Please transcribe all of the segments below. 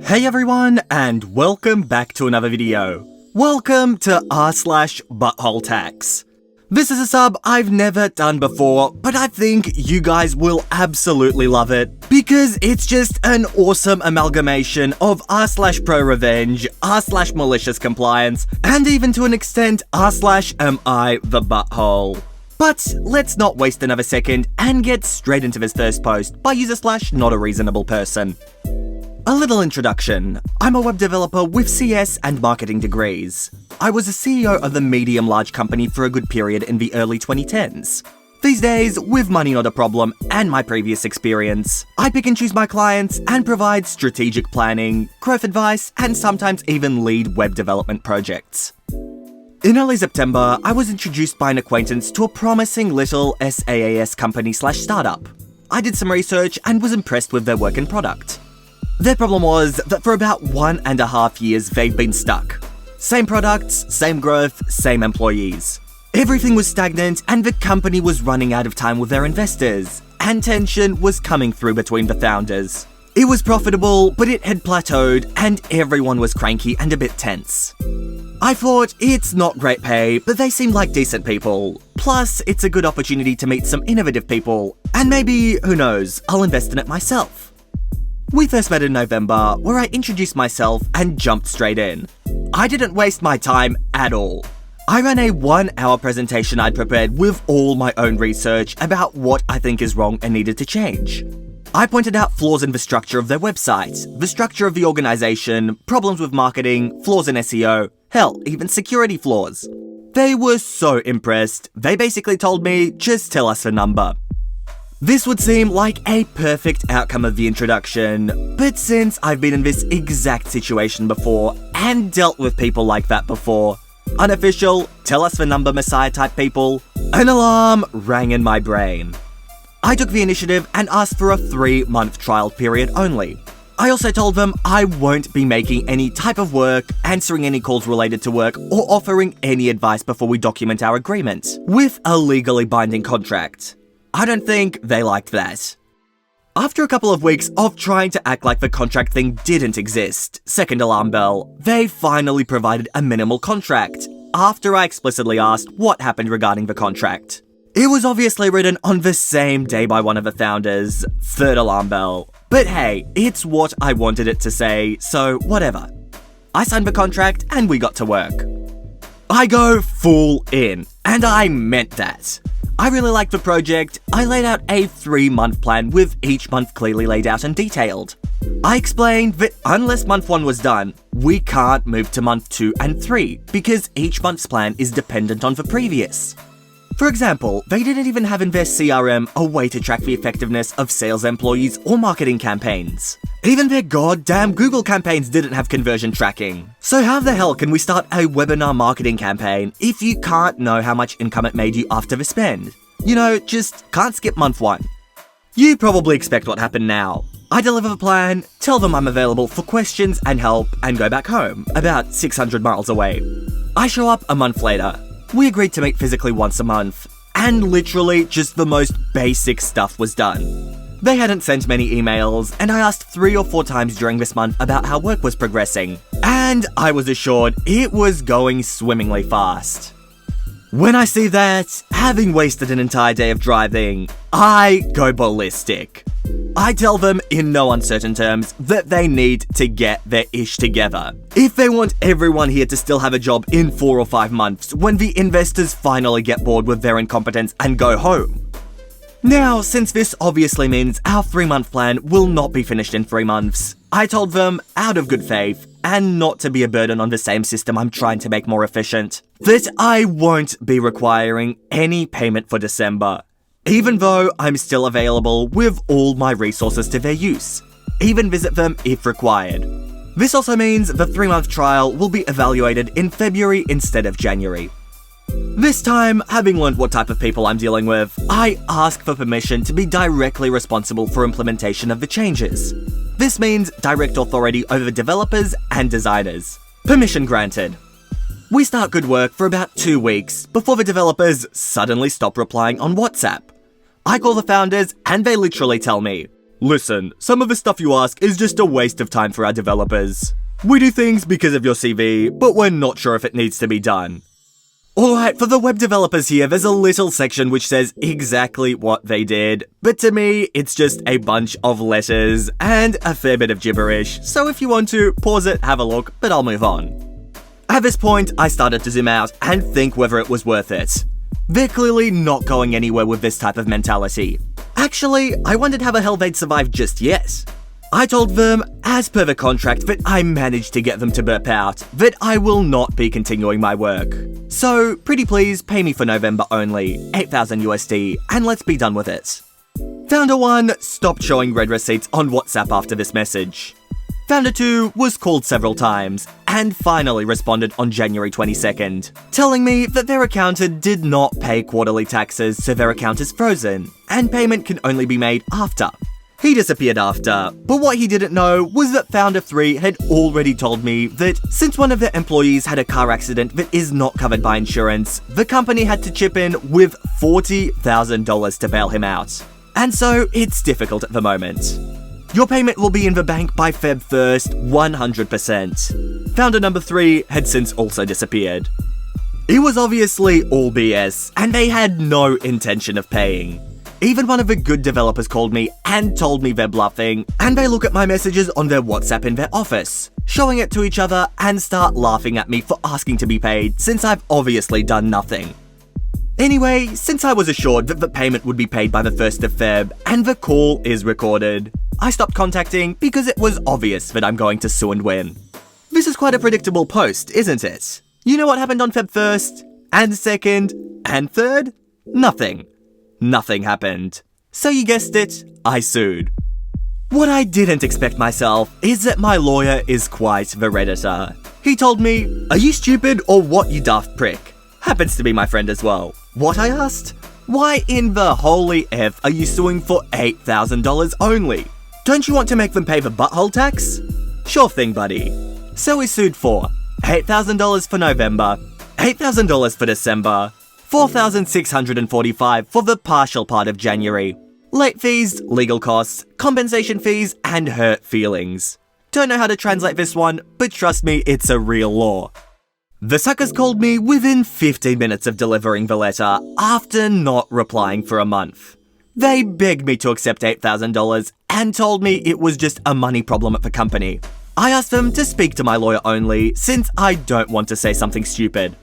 Hey everyone, and welcome back to another video. Welcome to r/Buttholetax. This is a sub I've never done before, but I think you guys will absolutely love it, because it's just an awesome amalgamation of r/Pro Revenge, r/Malicious Compliance, and even to an extent r/Am I the Butthole. But let's not waste another second and get straight into this first post by user/not a reasonable person. A little introduction. I'm a web developer with CS and marketing degrees. I was a CEO of a medium-large company for a good period in the early 2010s. These days, with money not a problem and my previous experience, I pick and choose my clients and provide strategic planning, growth advice, and sometimes even lead web development projects. In early September, I was introduced by an acquaintance to a promising little SaaS company/startup. I did some research and was impressed with their work and product. Their problem was that for about 1.5 years they've been stuck. Same products, same growth, same employees. Everything was stagnant and the company was running out of time with their investors, and tension was coming through between the founders. It was profitable, but it had plateaued and everyone was cranky and a bit tense. I thought, it's not great pay, but they seem like decent people. Plus, it's a good opportunity to meet some innovative people, and maybe, who knows, I'll invest in it myself. We first met in November, where I introduced myself and jumped straight in. I didn't waste my time at all. I ran a 1-hour presentation I'd prepared with all my own research about what I think is wrong and needed to change. I pointed out flaws in the structure of their website, the structure of the organization, problems with marketing, flaws in SEO, hell, even security flaws. They were so impressed, they basically told me, just tell us a number. This would seem like a perfect outcome of the introduction, but since I've been in this exact situation before and dealt with people like that before, unofficial, tell us the number messiah type people, an alarm rang in my brain. I took the initiative and asked for a 3-month trial period only. I also told them I won't be making any type of work, answering any calls related to work, or offering any advice before we document our agreement, with a legally binding contract. I don't think they liked that. After a couple of weeks of trying to act like the contract thing didn't exist, second alarm bell, they finally provided a minimal contract, after I explicitly asked what happened regarding the contract. It was obviously written on the same day by one of the founders, third alarm bell. But hey, it's what I wanted it to say, so whatever. I signed the contract and we got to work. I go full in, and I meant that. I really liked the project. I laid out a 3-month plan with each month clearly laid out and detailed. I explained that unless month 1 was done, we can't move to month 2 and 3 because each month's plan is dependent on the previous. For example, they didn't even have in their CRM a way to track the effectiveness of sales employees or marketing campaigns. Even their goddamn Google campaigns didn't have conversion tracking. So how the hell can we start a webinar marketing campaign if you can't know how much income it made you after the spend? You know, just can't skip month 1. You probably expect what happened now. I deliver the plan, tell them I'm available for questions and help, and go back home, about 600 miles away. I show up a month later. We agreed to meet physically once a month, and literally just the most basic stuff was done. They hadn't sent many emails, and I asked 3 or 4 times during this month about how work was progressing, and I was assured it was going swimmingly fast. When I see that, having wasted an entire day of driving, I go ballistic. I tell them in no uncertain terms that they need to get their ish together. If they want everyone here to still have a job in 4 or 5 months when the investors finally get bored with their incompetence and go home. Now, since this obviously means our 3-month plan will not be finished in 3 months, I told them, out of good faith, and not to be a burden on the same system I'm trying to make more efficient, that I won't be requiring any payment for December, even though I'm still available with all my resources to their use. Even visit them if required. This also means the 3-month trial will be evaluated in February instead of January. This time, having learned what type of people I'm dealing with, I ask for permission to be directly responsible for implementation of the changes. This means direct authority over developers and designers. Permission granted. We start good work for about 2 weeks before the developers suddenly stop replying on WhatsApp. I call the founders and they literally tell me, Listen, some of the stuff you ask is just a waste of time for our developers. We do things because of your CV, but we're not sure if it needs to be done. Alright, for the web developers here, there's a little section which says exactly what they did, but to me, it's just a bunch of letters and a fair bit of gibberish, so if you want to, pause it, have a look, but I'll move on. At this point, I started to zoom out and think whether it was worth it. They're clearly not going anywhere with this type of mentality. Actually, I wondered how the hell they'd survive just yet. I told them, as per the contract, that I managed to get them to burp out, that I will not be continuing my work. So, pretty please pay me for November only, 8,000 USD, and let's be done with it. Founder 1 stopped showing red receipts on WhatsApp after this message. Founder 2 was called several times, and finally responded on January 22nd, telling me that their accountant did not pay quarterly taxes, so their account is frozen, and payment can only be made after. He disappeared after, but what he didn't know was that Founder 3 had already told me that since one of their employees had a car accident that is not covered by insurance, the company had to chip in with $40,000 to bail him out. And so, it's difficult at the moment. Your payment will be in the bank by Feb 1st, 100%. Founder number 3 had since also disappeared. It was obviously all BS, and they had no intention of paying. Even one of the good developers called me and told me they're bluffing, and they look at my messages on their WhatsApp in their office, showing it to each other and start laughing at me for asking to be paid since I've obviously done nothing. Anyway, since I was assured that the payment would be paid by the 1st of Feb and the call is recorded, I stopped contacting because it was obvious that I'm going to sue and win. This is quite a predictable post, isn't it? You know what happened on Feb 1st, and 2nd, and 3rd? Nothing. Nothing happened. So you guessed it, I sued. What I didn't expect myself is that my lawyer is quite the Redditor. He told me, "Are you stupid or what, you daft prick?" Happens to be my friend as well. What, I asked? Why in the holy F are you suing for $8,000 only? Don't you want to make them pay the Buttholetax? Sure thing, buddy. So we sued for $8,000 for November, $8,000 for December, $4,645 for the partial part of January. Late fees, legal costs, compensation fees, and hurt feelings. Don't know how to translate this one, but trust me, it's a real law. The suckers called me within 15 minutes of delivering the letter after not replying for a month. They begged me to accept $8,000 and told me it was just a money problem at the company. I asked them to speak to my lawyer only since I don't want to say something stupid.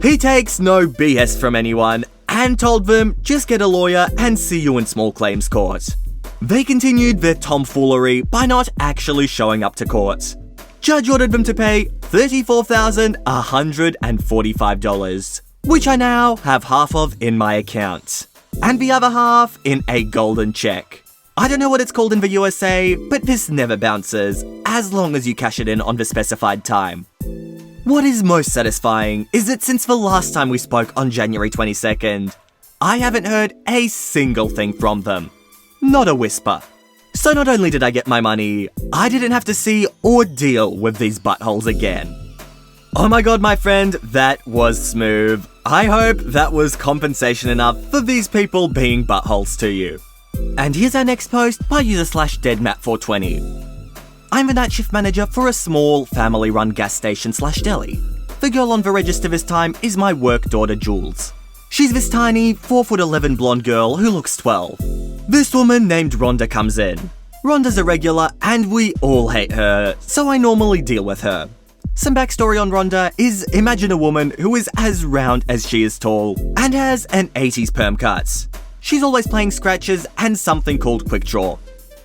He takes no BS from anyone and told them just get a lawyer and see you in small claims court. They continued their tomfoolery by not actually showing up to court. Judge ordered them to pay $34,145, which I now have half of in my account, and the other half in a golden check. I don't know what it's called in the USA, but this never bounces, as long as you cash it in on the specified time. What is most satisfying is that since the last time we spoke on January 22nd, I haven't heard a single thing from them. Not a whisper. So not only did I get my money, I didn't have to see or deal with these buttholes again. Oh my god, my friend, that was smooth. I hope that was compensation enough for these people being buttholes to you. And here's our next post by user/deadmat420. I'm the night shift manager for a small, family-run gas station/deli. The girl on the register this time is my work daughter, Jules. She's this tiny, 4'11" blonde girl who looks 12. This woman named Rhonda comes in. Rhonda's a regular, and we all hate her, so I normally deal with her. Some backstory on Rhonda is imagine a woman who is as round as she is tall, and has an 80s perm cut. She's always playing scratches and something called Quick Draw.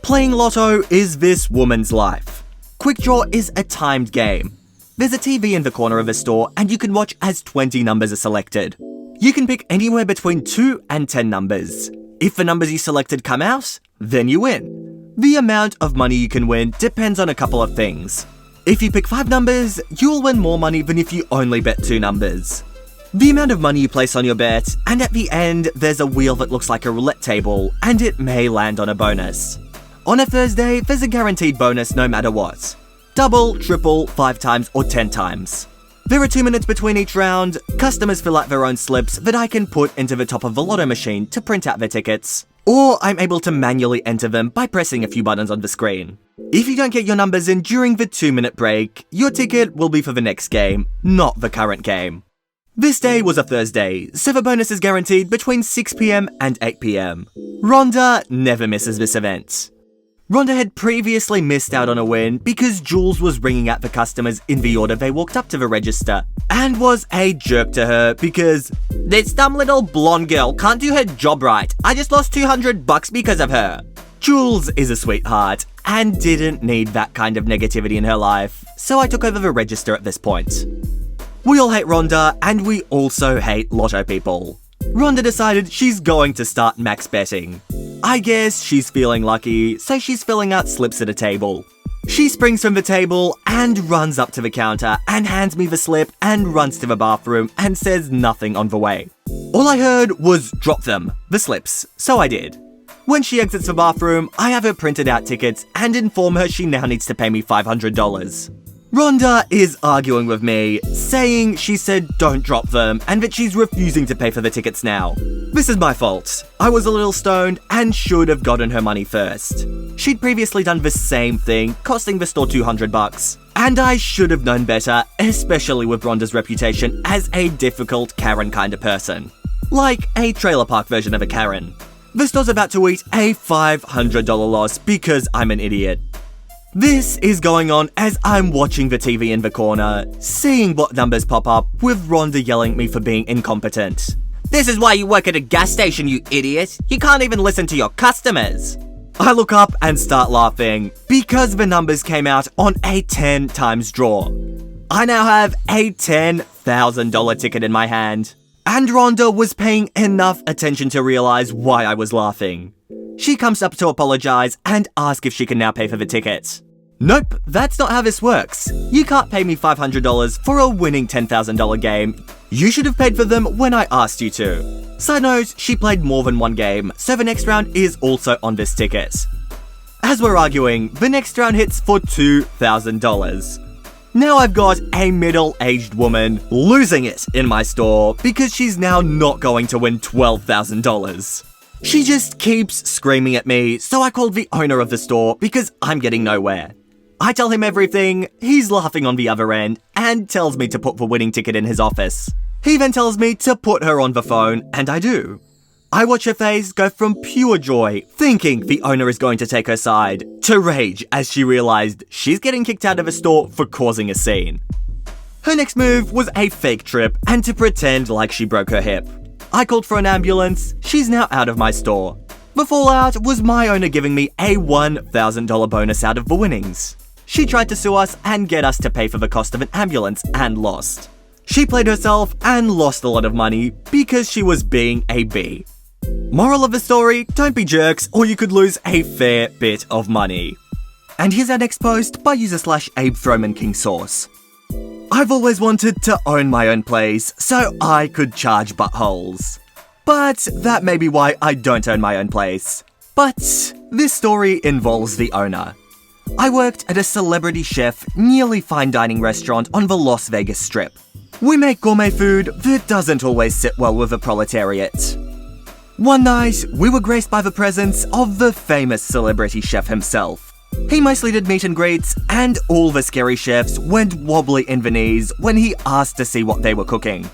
Playing Lotto is this woman's life. Quick Draw is a timed game. There's a TV in the corner of the store and you can watch as 20 numbers are selected. You can pick anywhere between 2 and 10 numbers. If the numbers you selected come out, then you win. The amount of money you can win depends on a couple of things. If you pick 5 numbers, you'll win more money than if you only bet 2 numbers. The amount of money you place on your bet, and at the end, there's a wheel that looks like a roulette table, and it may land on a bonus. On a Thursday, there's a guaranteed bonus no matter what. Double, triple, 5 times, or 10 times. There are 2 minutes between each round. Customers fill out their own slips that I can put into the top of the lotto machine to print out their tickets. or I'm able to manually enter them by pressing a few buttons on the screen. If you don't get your numbers in during the 2-minute break, your ticket will be for the next game, not the current game. This day was a Thursday, so the bonus is guaranteed between 6 PM and 8 PM. Rhonda never misses this event. Rhonda had previously missed out on a win because Jules was ringing out the customers in the order they walked up to the register, and was a jerk to her because this dumb little blonde girl can't do her job right. I just lost $200 because of her. Jules is a sweetheart and didn't need that kind of negativity in her life, so I took over the register at this point. We all hate Rhonda, and we also hate lotto people. Rhonda decided she's going to start max betting. I guess she's feeling lucky, so she's filling out slips at a table. She springs from the table and runs up to the counter and hands me the slip and runs to the bathroom and says nothing on the way. All I heard was drop them, the slips, so I did. When she exits the bathroom, I have her printed out tickets and inform her she now needs to pay me $500. Rhonda is arguing with me, saying she said don't drop them and that she's refusing to pay for the tickets now. This is my fault. I was a little stoned and should have gotten her money first. She'd previously done the same thing, costing the store $200, and I should have known better, especially with Rhonda's reputation as a difficult Karen kind of person. Like a trailer park version of a Karen. The store's about to eat a $500 loss because I'm an idiot. This is going on as I'm watching the TV in the corner, seeing what numbers pop up with Rhonda yelling at me for being incompetent. This is why you work at a gas station, you idiot! You can't even listen to your customers! I look up and start laughing because the numbers came out on a 10 times draw. I now have a $10,000 ticket in my hand, and Rhonda was paying enough attention to realize why I was laughing. She comes up to apologize and ask if she can now pay for the tickets. Nope, that's not how this works. You can't pay me $500 for a winning $10,000 game. You should have paid for them when I asked you to. Side note, she played more than one game, so the next round is also on this ticket. As we're arguing, the next round hits for $2,000. Now I've got a middle-aged woman losing it in my store because she's now not going to win $12,000. She just keeps screaming at me, so I called the owner of the store because I'm getting nowhere. I tell him everything, he's laughing on the other end, and tells me to put the winning ticket in his office. He then tells me to put her on the phone, and I do. I watch her face go from pure joy, thinking the owner is going to take her side, to rage as she realized she's getting kicked out of a store for causing a scene. Her next move was a fake trip and to pretend like she broke her hip. I called for an ambulance, she's now out of my store. The fallout was my owner giving me a $1,000 bonus out of the winnings. She tried to sue us and get us to pay for the cost of an ambulance and lost. She played herself and lost a lot of money because she was being a bee. Moral of the story, don't be jerks or you could lose a fair bit of money. And here's our next post by user/AbeThrowmanKingSauce. I've always wanted to own my own place so I could charge buttholes. But that may be why I don't own my own place. But this story involves the owner. I worked at a celebrity chef, nearly fine dining restaurant on the Las Vegas Strip. We make gourmet food that doesn't always sit well with the proletariat. One night, we were graced by the presence of the famous celebrity chef himself. He mostly did meet and greets, and all the scary chefs went wobbly in the knees when he asked to see what they were cooking.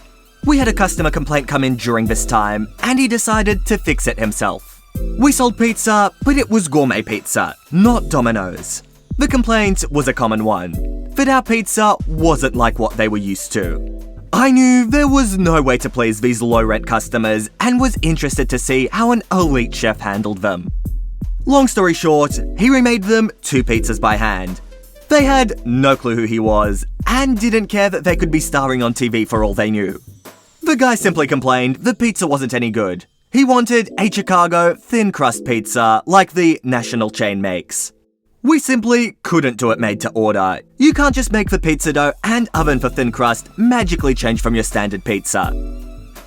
We had a customer complaint come in during this time, and he decided to fix it himself. We sold pizza, but it was gourmet pizza, not Domino's. The complaint was a common one, that our pizza wasn't like what they were used to. I knew there was no way to please these low-rent customers and was interested to see how an elite chef handled them. Long story short, he remade them 2 pizzas by hand. They had no clue who he was, and didn't care that they could be starring on TV for all they knew. The guy simply complained the pizza wasn't any good. He wanted a Chicago thin crust pizza like the national chain makes. We simply couldn't do it made to order. You can't just make the pizza dough and oven for thin crust magically change from your standard pizza.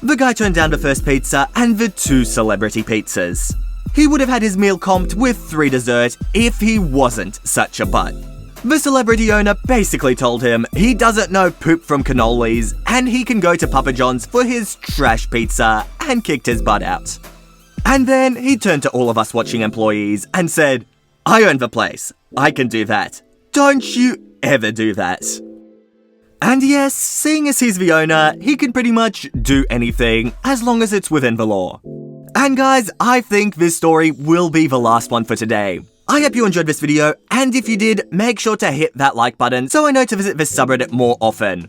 The guy turned down the first pizza and the 2 celebrity pizzas. He would have had his meal comped with 3 dessert if he wasn't such a butt. The celebrity owner basically told him he doesn't know poop from cannolis and he can go to Papa John's for his trash pizza and kicked his butt out. And then he turned to all of us watching employees and said, "I own the place. I can do that. Don't you ever do that." And yes, seeing as he's the owner, he can pretty much do anything as long as it's within the law. And guys, I think this story will be the last one for today. I hope you enjoyed this video, and if you did, make sure to hit that like button so I know to visit this subreddit more often.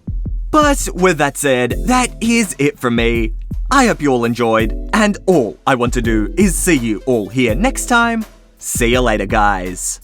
But with that said, that is it from me. I hope you all enjoyed, and all I want to do is see you all here next time. See you later, guys.